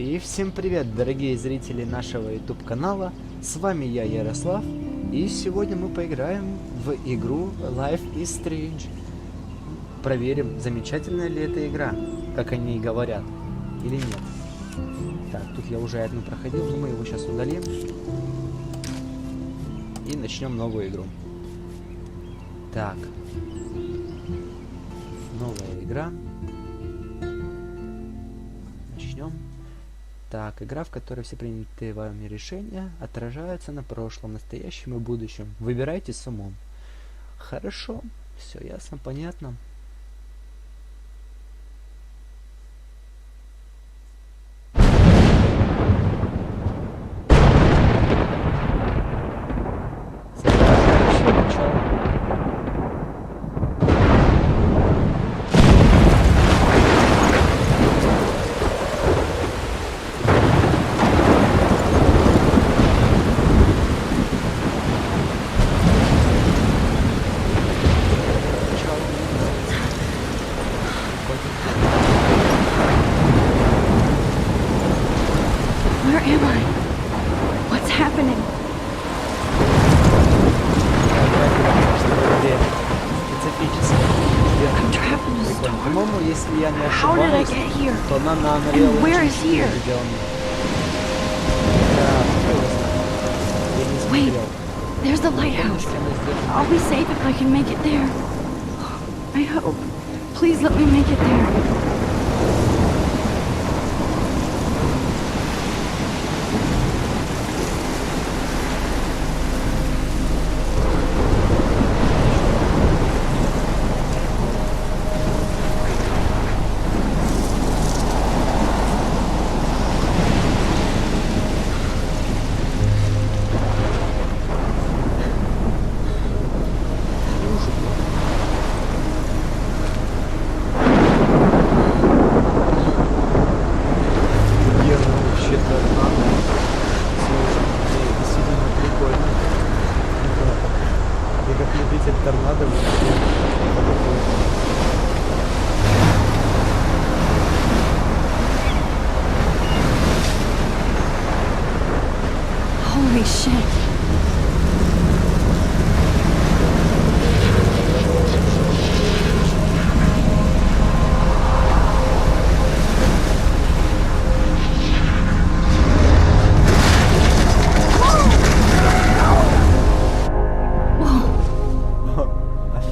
И всем привет, дорогие зрители нашего YouTube канала. С вами я, Ярослав. И сегодня мы поиграем в игру Life is Strange. Проверим, замечательная ли эта игра, как они и говорят, или нет. Так, тут я уже одну проходил, но мы его сейчас удалим. И начнем новую игру. Так. Новая игра. Начнем. Так, игра, в которой все принятые вами решения отражаются на прошлом, настоящем и будущем. Выбирайте с умом. Хорошо, все ясно, понятно. По-моему, если я не ошибаюсь, то она на Unreal Engine 4 сделана. Wait, there's the lighthouse. I'll be safe if I can make it there. I hope. Please let me make it there. Holy shit.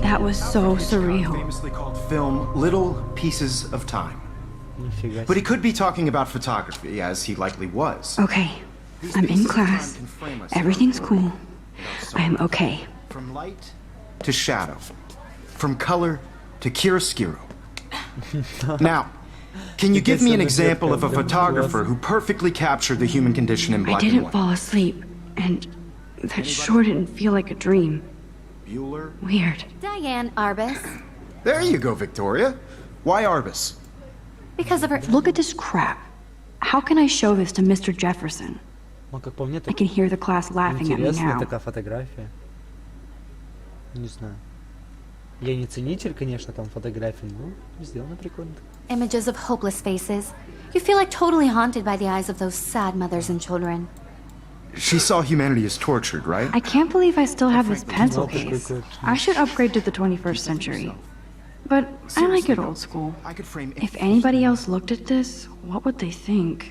That was so surreal. Famously called film Little Pieces of Time. But he could be talking about photography, as he likely was. Okay, I'm in class. Everything's cool. I'm okay. From light to shadow. From color to chiaroscuro. Now, can you give me an example of a photographer who perfectly captured the human condition in black and I didn't white? fall asleep, and that sure didn't feel like a dream. Bueller? Weird. Diane Arbus. There you go, Victoria. Why Arbus? Because of her... Look at this crap. How can I show this to Mr. Jefferson? Ну, как по мне, I can hear the class laughing at me интересная now. такая фотография. Не знаю. Я не ценитель, конечно, там фотографий, но сделано прикольно. Images of hopeless faces. You feel like totally haunted by the eyes of those sad mothers and children. She saw humanity as tortured, right? I can't believe I still have this pencil Ну, такой case. кот. I should upgrade to the 21st century. But I like it old school. I could frame If anybody else looked at this, what would they think?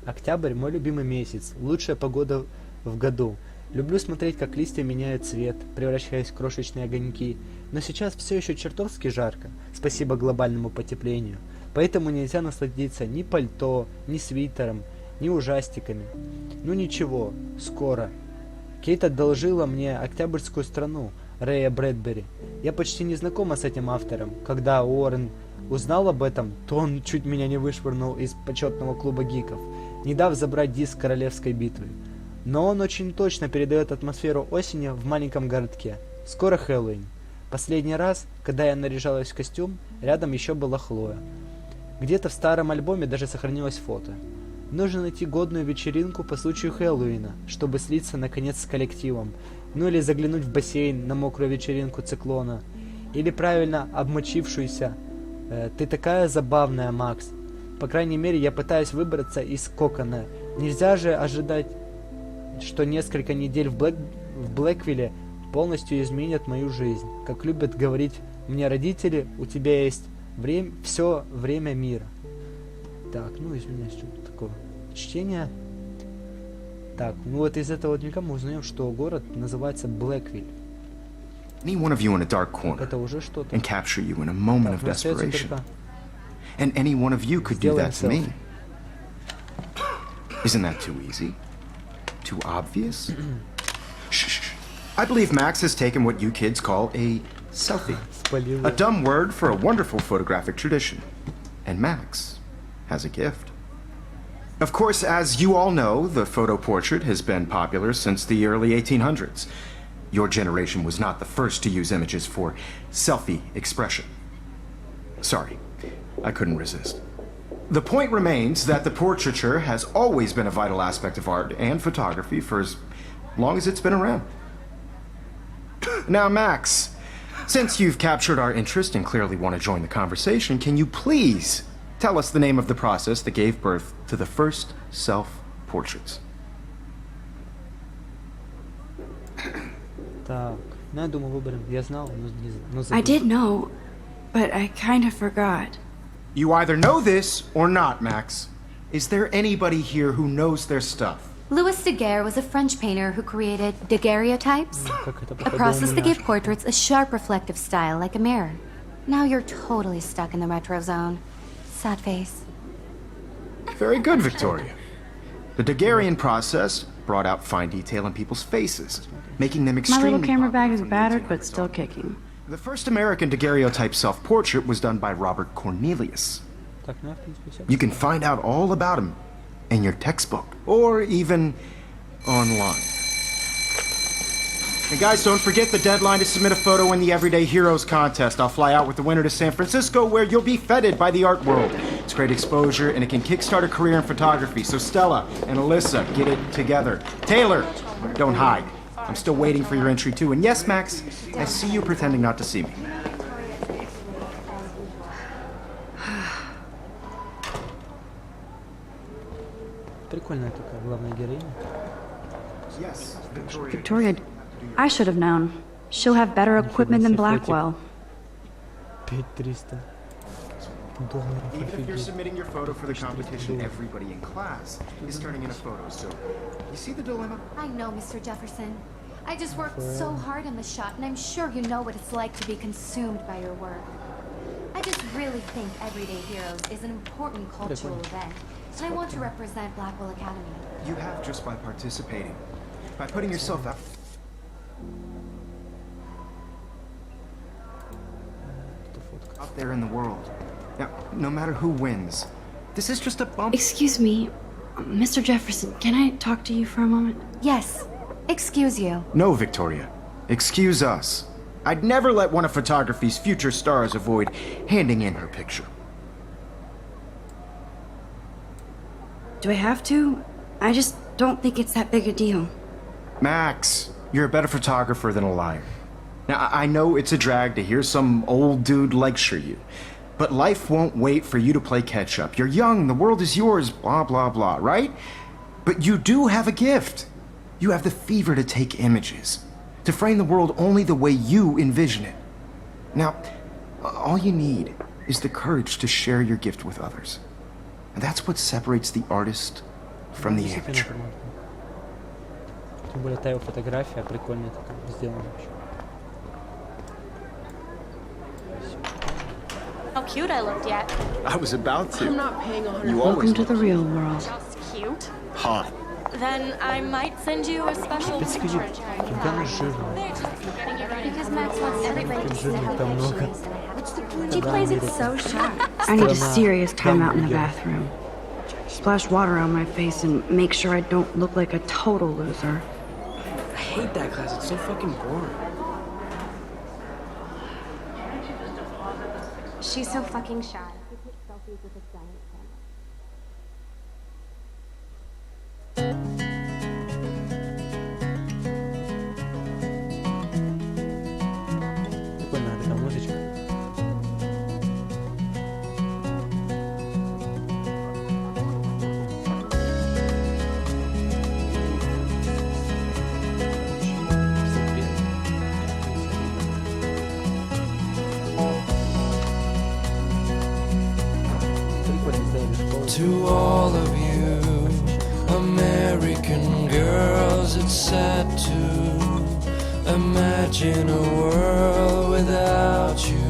Октябрь — мой любимый месяц, лучшая погода в году. Люблю смотреть, как листья меняют цвет, превращаясь в крошечные огоньки. Но сейчас все еще чертовски жарко, спасибо глобальному потеплению. Поэтому нельзя насладиться ни пальто, ни свитером, ни ужастиками. Ну ничего, скоро. Кейт одолжила мне «Октябрьскую страну» Рэя Брэдбери. Я почти не знакома с этим автором. Когда Уоррен узнал об этом, то он чуть меня не вышвырнул из почетного клуба гиков, не дав забрать диск королевской битвы. Но он очень точно передает атмосферу осени в маленьком городке. Скоро Хэллоуин. Последний раз, когда я наряжалась в костюм, рядом еще была Хлоя. Где-то в старом альбоме даже сохранилось фото. Нужно найти годную вечеринку по случаю Хэллоуина, чтобы слиться наконец с коллективом. Ну или заглянуть в бассейн на мокрую вечеринку циклона. Или правильно обмочившуюся. Ты такая забавная, Макс. По крайней мере, я пытаюсь выбраться из кокона. Нельзя же ожидать, что несколько недель в Блэквилле полностью изменят мою жизнь. Как любят говорить мне родители, у тебя есть все время мира. Так, ну извиняюсь, что такое чтение. Так, ну вот из этого дневника мы узнаем, что город называется Блэквилл. Any one of you in a dark corner Это уже что-то. and capture you in a moment of Так, ну, остается desperation. только And any one of you could do сделаем that to me. селфи. Isn't that too easy? Too obvious? Shh. I believe Max has taken what you kids call a selfie. Спалил. A dumb word for a wonderful photographic tradition. And Max has a gift. Of course, as you all know, the photo portrait has been popular since the early 1800s. Your generation was not the first to use images for selfie expression. Sorry, I couldn't resist. The point remains that the portraiture has always been a vital aspect of art and photography for as long as it's been around. Now, Max, since you've captured our interest and clearly want to join the conversation, can you please tell us the name of the process that gave birth to the first self-portraits? Так, ну я думаю, выберем. Я знал, но I забыл. did know, but I kind of forgot. You either know this or not, Max. Is there anybody here who knows their stuff? Louis Daguerre was a French painter who created daguerreotypes, Как это a process that gave походу portraits a sharp reflective style like a mirror. Now you're totally stuck in the retro zone. Sad face. Very good, Victoria. The Daguerrean process brought out fine detail in people's faces, making them My extremely little camera bag is popular from the battered, but 1800s still on. kicking. The first American daguerreotype self-portrait was done by Robert Cornelius. Так, ну я, в принципе, всё. You can find out all about him in your textbook, or even online. And guys, don't forget the deadline to submit a photo in the Everyday Heroes contest. I'll fly out with the winner to San Francisco, where you'll be feted by the art world. It's great exposure, and it can kickstart a career in photography. So Stella and Alyssa, get it together. Taylor, don't hide. I'm still waiting for your entry too. And yes, Max, I see you pretending not to see me. Прикольная такая главная героиня. Yes, Victoria, I should have known. She'll have better equipment than Blackwell. 5300 долларов. Even if you're Офигеть. submitting your photo for the competition, everybody in class is turning in a photo. So, you see the dilemma? I know, Mr. Jefferson. I just worked so hard on the shot, and I'm sure you know what it's like to be consumed by your work. I just really think Everyday Heroes is an important cultural event, and I want to represent Blackwell Academy. You have just by participating, by putting yourself out there in the world. Now, no matter who wins, this is just a bump. Excuse me, Mr. Jefferson, can I talk to you for a moment? Yes, excuse you. No, Victoria. Excuse us. I'd never let one of photography's future stars avoid handing in her picture. Do I have to? I just don't think it's that big a deal. Max, you're a better photographer than a liar. Now, I know it's a drag to hear some old dude lecture you, but life won't wait for you to play catch-up. You're young, the world is yours, blah, blah, blah, right? But you do have a gift. You have the fever to take images, to frame the world only the way you envision it. Now, all you need is the courage to share your gift with others. And that's what separates the artist from the Действительно amateur. форматно. Тем более та его фотография прикольная такая сделана вообще. How cute I looked yet. I was about to. I'm not paying 100. You Welcome always to the real world. Just cute. hot. Then I might send you a special Опять picture. скажи, когда она жирная. They're just getting you ready. Because Max wants everybody to see Жирных how там good she много. is gonna have. She plays it so shy. I need a serious timeout in the bathroom. Splash water on my face and make sure I don't look like a total loser. I hate that class. It's so fucking boring. She's so fucking shy. Прикольная такая музычка. to all of you American girls, it's sad to imagine a world without you.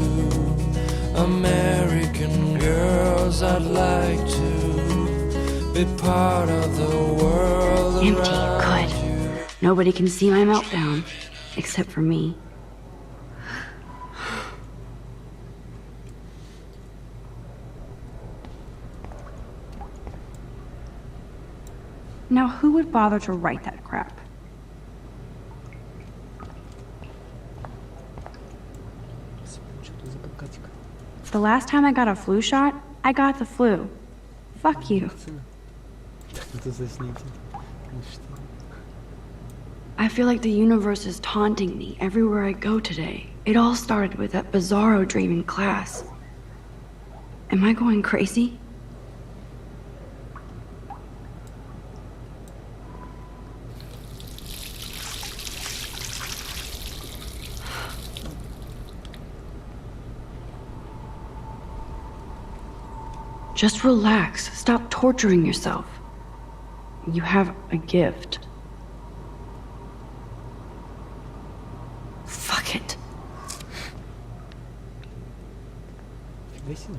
American girls, I'd like to be part of the world Empty, around good. you. Nobody can see my meltdown, except for me. Now, who would bother to write that crap? Что это за подкатик? The last time I got a flu shot, I got the flu. Fuck you. Так это засните. Ну что? I feel like the universe is taunting me everywhere I go today. It all started with that bizarro dream in class. Am I going crazy? Just relax. Stop torturing yourself. You have a gift. Fuck it. Фига себе.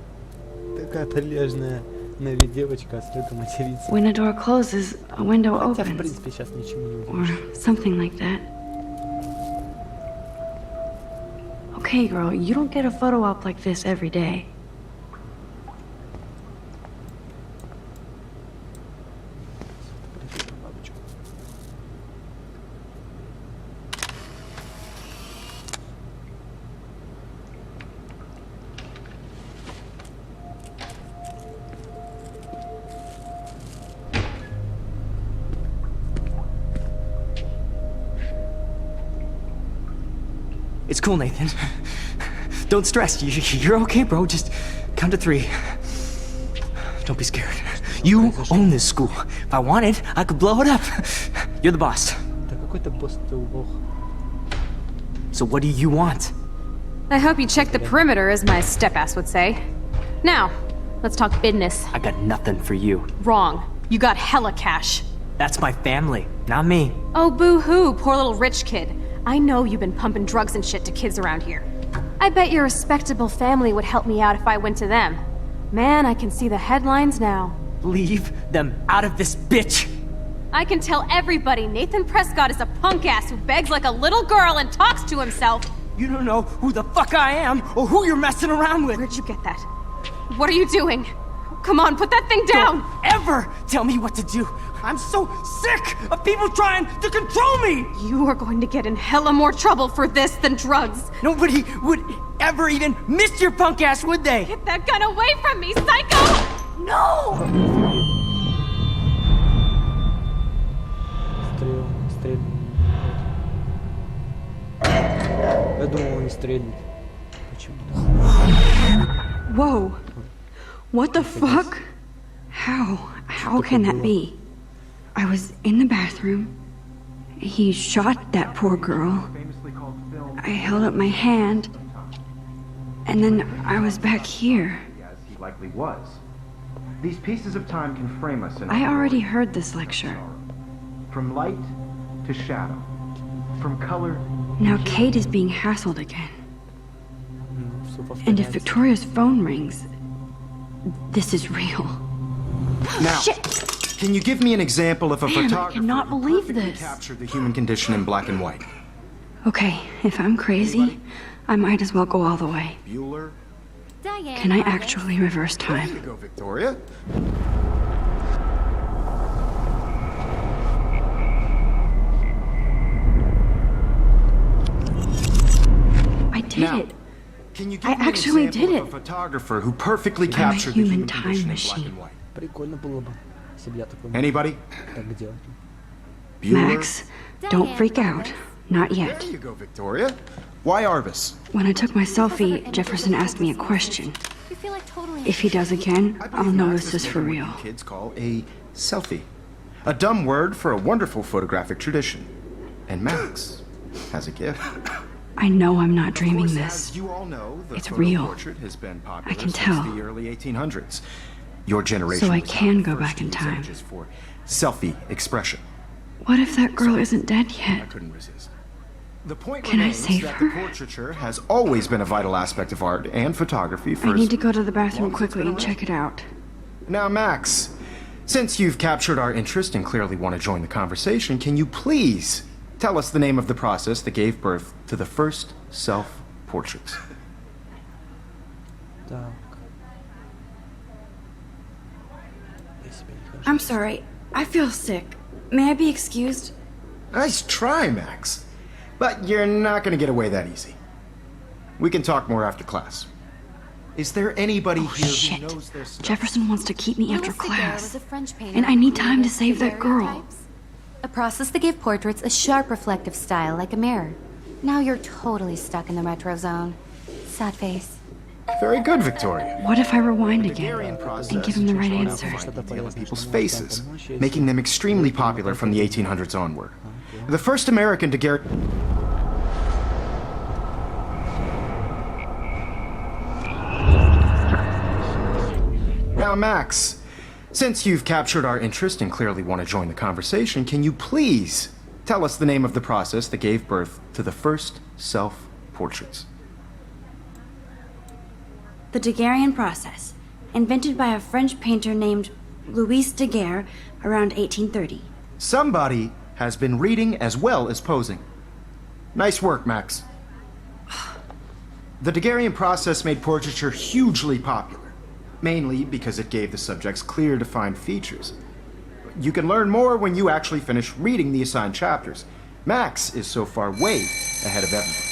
Такая прилежная на вид девочка, а столько матерится. When a door closes, a window Хотя, в opens. принципе, сейчас ничему не Or удивишь. something like that. Okay, girl, you don't get a photo op like this every day. Бабочку. It's cool, Nathan. Don't stress. You're okay, bro. Just count to 3. Don't be scared. You own this school. If I wanted, I could blow it up. You're the boss. Да какой-то босс ты лох. So what do you want? I hope you checked the perimeter, as my step-ass would say. Now, let's talk business. I got nothing for you. Wrong. You got hella cash. That's my family, not me. Oh, boo-hoo, poor little rich kid. I know you've been pumping drugs and shit to kids around here. I bet your respectable family would help me out if I went to them. Man, I can see the headlines now. Leave them out of this bitch. I can tell everybody Nathan Prescott is a punk ass who begs like a little girl and talks to himself. You don't know who the fuck I am or who you're messing around with. Where'd you get that? What are you doing? Come on, put that thing down! Don't ever tell me what to do. I'm so sick of people trying to control me. You are going to get in hella more trouble for this than drugs. Nobody would ever even miss your punk ass, would they? Get that gun away from me, psycho! No! Стрельнул. Я думал, он не стрельнет. Почему? Whoa. What the fuck? How can that be? I was in the bathroom. He shot that poor girl. I held up my hand. And then I was back here. As he likely was. These pieces of time can frame us in I already heard this lecture. From light to shadow. From color. Now Kate is being hassled again. Все And if повторяется. Victoria's phone rings, this is real. Now, Shit! can you give me an example of a Man, I photographer cannot who believe perfectly this. captured the human condition in black and white? Okay, if I'm crazy, I might as well go all the way. Bueller? Diane. Can I Roberts. actually reverse There time? you go, Victoria. I did Now, it. can you give I me an actually example did of it. a photographer who perfectly I'm a captured the human human time condition in black machine. and white? Прикольно было бы, если бы я такой мог Anybody? так делать. Bueller? Max, don't freak out. Not yet. There you go, Victoria. Why Arbus? When I took my selfie, Jefferson asked me a question. You feel like totally. If he does again, I I'll believe know Max this has is for taken real. what you kids call a selfie. A dumb word for a wonderful photographic tradition. And Max has a gift. I know I'm not Of dreaming course, this. as you all know, the It's photo real. portrait has been popular I can since tell. the early 1800s. Your generation. So I was can the go first back in to use time. images for selfie expression. What if that girl isn't dead I yet? couldn't resist. The point Can I remains save that her? the portraiture has always been a vital aspect of art and photography for I as need to go to the bathroom long as it's quickly been and check it out. Now, Max, since you've captured our interest and clearly want to join the conversation, can you please tell us the name of the process that gave birth to the first self-portraits? Так. I'm sorry. I feel sick. May I be excused? Nice try, Max. But you're not going to get away that easy. We can talk more after class. Is there anybody here Shit. who knows their stuff? Jefferson wants to keep me after Louis Daguerre was class. a French painter And I need who time to created save that girl. daguerreotypes. A process that gave portraits a sharp reflective style like a mirror. Now you're totally stuck in the retro zone. Sad face. Very good, Victoria. What if I rewind Daguerrean again process and give him the right is answer? on people's faces, making them extremely popular from the 1800s onward. The first American Daguerre... Now, Max, since you've captured our interest and clearly want to join the conversation, can you please tell us the name of the process that gave birth to the first self-portraits? The Daguerrean process, invented by a French painter named Louis Daguerre around 1830. Somebody has been reading as well as posing. Nice work, Max. The Daguerrean process made portraiture hugely popular, mainly because it gave the subjects clear, defined features. You can learn more when you actually finish reading the assigned chapters. Max is so far way ahead of everyone.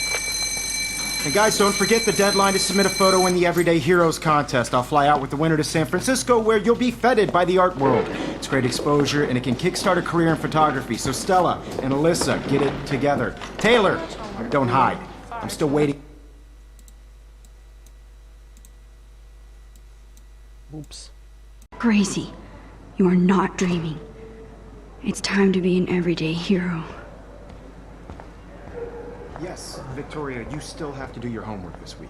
And guys, don't forget the deadline to submit a photo in the Everyday Heroes contest. I'll fly out with the winner to San Francisco, where you'll be feted by the art world. It's great exposure, and it can kickstart a career in photography. So Stella and Alyssa, get it together. Taylor, don't hide. I'm still waiting. Oops. Crazy. You are not dreaming. It's time to be an everyday hero. Yes, Victoria, you still have to do your homework this week.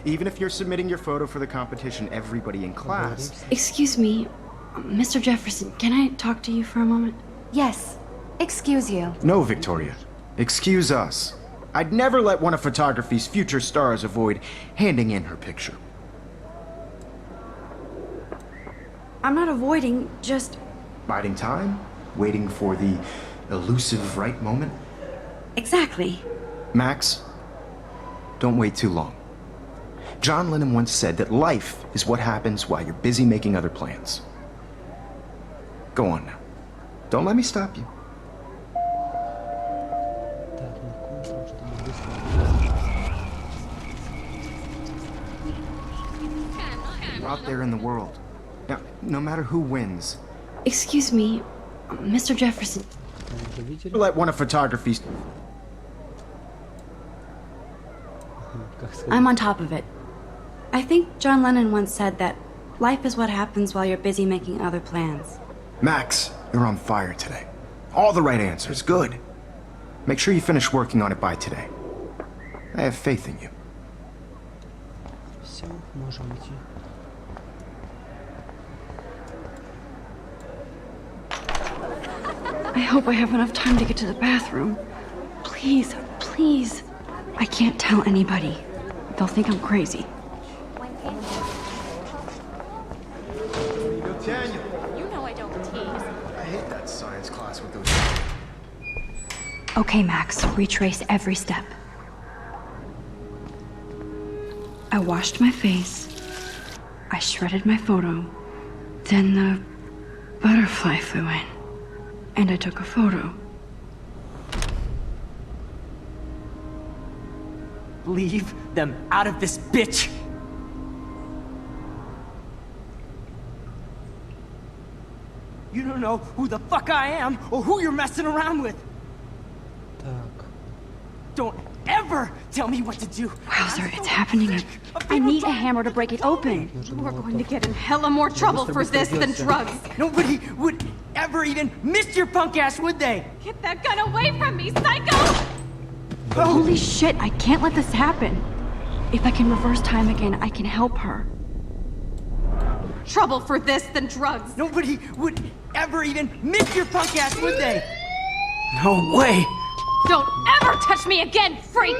Even if you're submitting your photo for the competition, everybody in class... Excuse me, Mr. Jefferson, can I talk to you for a moment? Yes. Excuse you. No, Victoria. Excuse us. I'd never let one of photography's future stars avoid handing in her picture. I'm not avoiding, just... Biding time? Waiting for the elusive right moment? Exactly. Max, don't wait too long. John Lennon once said that life is what happens while you're busy making other plans. Go on now. Don't let me stop you. Так, на контур, чтобы быстро. You're out there in the world. Now, no matter who wins, Excuse me, Mr. Jefferson. Вы видели? let one of photography's... Как сказать? I'm on top of it. I think John Lennon once said that life is what happens while you're busy making other plans. Max, you're on fire today. All the right answers. Good. Make sure you finish working on it by today. I have faith in you. Все, можем идти. I hope I have enough time to get to the bathroom. Please, please. I can't tell anybody. They'll think I'm crazy. Daniel, You know I don't tease. I hate that science class with those... Okay, Max, retrace every step. I washed my face. I shredded my photo. Then the butterfly flew in. And I took a photo. Leave them out of this bitch! You don't know who the fuck I am or who you're messing around with. Так. Don't ever tell me what to do. Wowzer, it's happening. I need a hammer to break it open. We're going to get in hella more trouble for this than drugs. Nobody would ever even miss your punk ass, would they? Get that gun away from me, psycho! Holy shit, I can't let this happen. If I can reverse time again, I can help her. trouble for this than drugs. Nobody would ever even miss your punk ass, would they? No way! Don't ever touch me again, freak!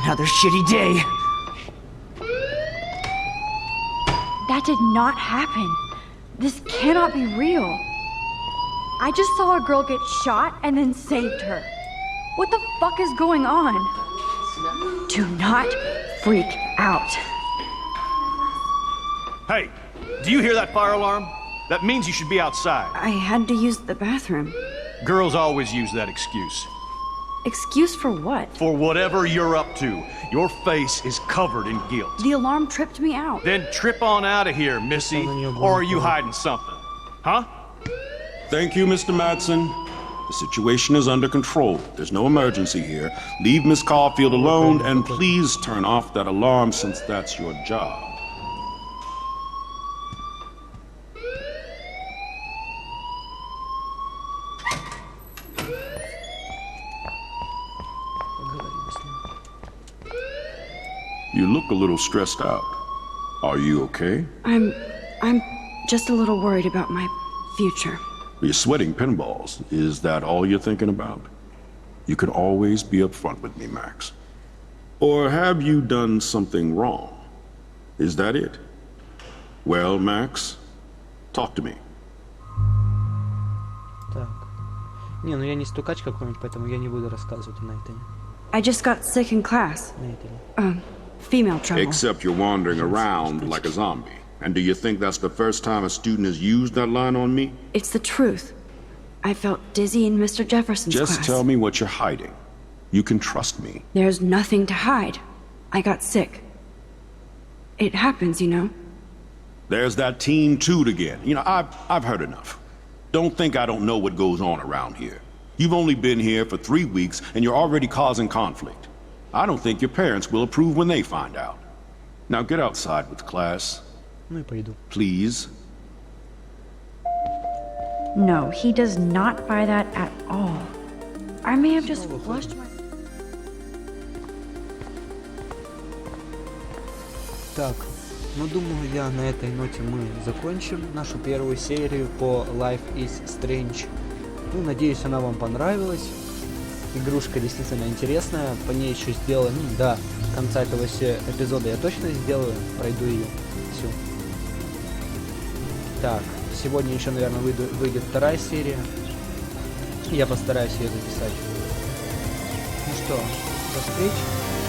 Another shitty day. That did not happen. This cannot be real. I just saw a girl get shot and then saved her. What the fuck is going on? Do not freak out. Hey, do you hear that fire alarm? That means you should be outside. I had to use the bathroom. Girls always use that excuse. Excuse for what? For whatever you're up to, your face is covered in guilt. The alarm tripped me out. Then trip on out of here, Missy. Or are you hiding something? Huh? Thank you, Mr. Madsen. The situation is under control. There's no emergency here. Leave Miss Caulfield alone, and please turn off that alarm since that's your job. You look a little stressed out. Are you okay? I'm just a little worried about my future. You're sweating pinballs. Is that all you're thinking about? You can always be upfront with me, Max. Or have you done something wrong? Is that it? Well, Max, talk to me. Так. Не, ну я не стукач какой-нибудь, поэтому я не буду рассказывать на это. I just got sick in class. На это. Female trouble. Except you're wandering around like a zombie. And do you think that's the first time a student has used that line on me? It's the truth. I felt dizzy in Mr. Jefferson's class. Just tell me what you're hiding. You can trust me. There's nothing to hide. I got sick. It happens, you know. There's that teen toot again. You know, I've heard enough. Don't think I don't know what goes on around here. You've only been here for 3 weeks and you're already causing conflict. I don't think your parents will approve when they find out. Now get outside with class. Ну и пойду. Please. No, he does not buy that at all. I may have just flushed my... Так, ну думаю, я на этой ноте мы закончим нашу первую серию по Life is Strange. Ну, надеюсь, она вам понравилась. Игрушка действительно интересная, по ней еще сделаю, ну да, конца этого эпизода я точно сделаю, пройду ее всю. Так, сегодня еще, наверное, выйдет вторая серия. Я постараюсь ее записать. Ну что, до встречи.